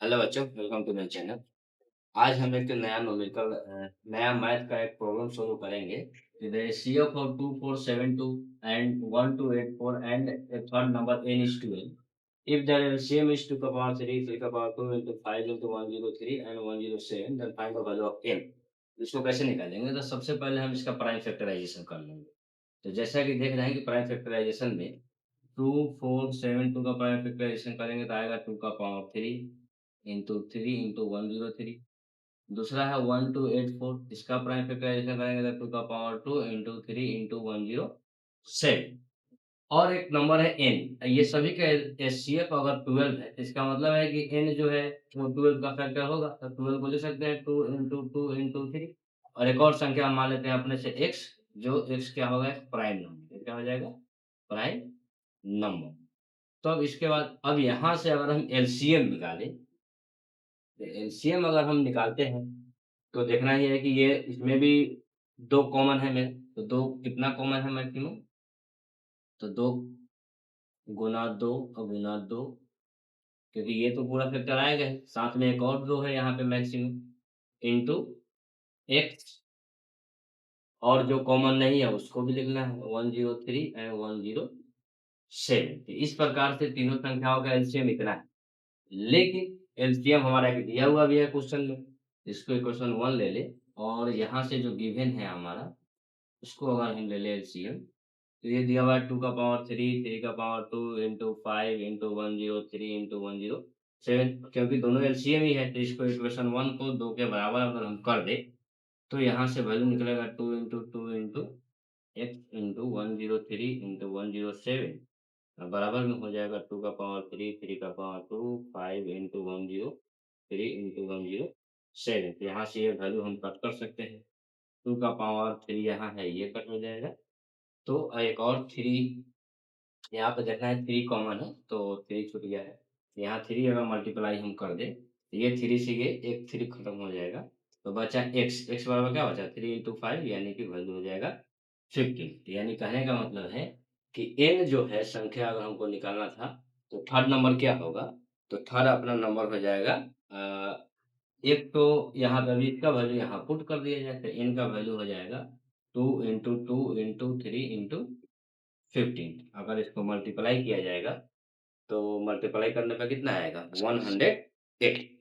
Hello बच्चों, welcome to my channel. आज हम एक नया नया मैथ का एक प्रॉब्लम सॉल्व करेंगे। The CF of 2472 and 1284 and a third number n is 12. If the LCM is 2 का power 3, 3 का power 2 into 5 into 103 and 107, then find the value of n. इसको कैसे निकालेंगे? तो सबसे पहले हम इसका प्राइम फैक्टराइजेशन कर लेंगे। तो जैसा कि देख रहे हैं कि प्राइम फैक्टराइजेशन में 2472 का प्राइम फैक्टराइजेशन करेंगे तो आएगा 2 का पावर 3 इंटू 3 इंटू 103। दूसरा है 1284, इसका प्राइम फैक्टराइजेशन करेंगे तो 2 का पावर 2 इंटू 3 इंटू 107। और एक नंबर है n, ये सभी का एचसीएफ अगर 12 है तो इसका मतलब है कि n जो है वो 12 का फैक्टर होगा, तो 12 को लिख सकते हैं 2 इंटू 2 इंटू 3। और एक और संख्या हम मान लेते हैं अपने से x, जो x क्या होगा, प्राइम नंबर। क्या हो जाएगा? Prime number. तो अब इसके बाद अब यहाँ से अगर हम एलसीएम निकालें, तो एलसीएम अगर हम निकालते हैं तो देखना ये है कि ये इसमें भी 2 कॉमन है मेरे, तो 2 कितना कॉमन है मैक्सिमम? तो 2 गुना 2 और गुना 2, क्योंकि ये तो पूरा फैक्टर आएगा ही, साथ में एक और 2 है यहाँ पे मैक्सिमम, इंटू एक्स, और जो कॉमन नहीं है उसको भी लिखना है 103 एंड 107। तो इस प्रकार से तीनों संख्याओं का एलसीएम इतना है। लेकिन एलसीएम हमारा एक दिया हुआ भी है क्वेश्चन में, इसको इक्वेशन 1 ले ले, और यहाँ से जो गिवन है हमारा उसको अगर हम ले लें एलसीएम, तो ये दिया हुआ है 2 का पावर 3, 3 का पावर 2 इंटू 5 इंटू 103 इंटू 107, क्योंकि दोनों एलसीएम ही है तो इसको इक्वेशन 1 को 2 के बराबर अगर हम कर दें तो यहाँ से वैल्यू निकलेगा 2 into 2 into x into 103 into 107, बराबर में हो जाएगा 2 का पावर 3, 3 का पावर 2, 5 इंटू 103 इंटू 107। तो यहाँ से ये वैल्यू हम कट कर सकते हैं। 2 का पावर 3 यहाँ है, ये कट हो जाएगा। तो एक और 3 यहाँ पे देखना है, 3 कॉमन है तो 3 छूट गया है। यहाँ 3 अगर मल्टीप्लाई हम कर दें तो ये 3 से ये एक 3 खत्म हो जाएगा, तो बचा x, x बराबर क्या बचा 3 इंटू 5, यानी कि वैल्यू हो जाएगा 15। यानी कहने का मतलब है कि n जो है संख्या अगर हमको निकालना था तो थर्ड नंबर क्या होगा? तो थर्ड अपना नंबर हो जाएगा एक तो यहाँ पे अभी इसका वैल्यू यहाँ पुट कर दिया जाए तो n का वैल्यू हो जाएगा 2 इंटू 2 इंटू 3 इंटू 15। अगर इसको मल्टीप्लाई किया जाएगा तो मल्टीप्लाई करने पे कितना आएगा? 180।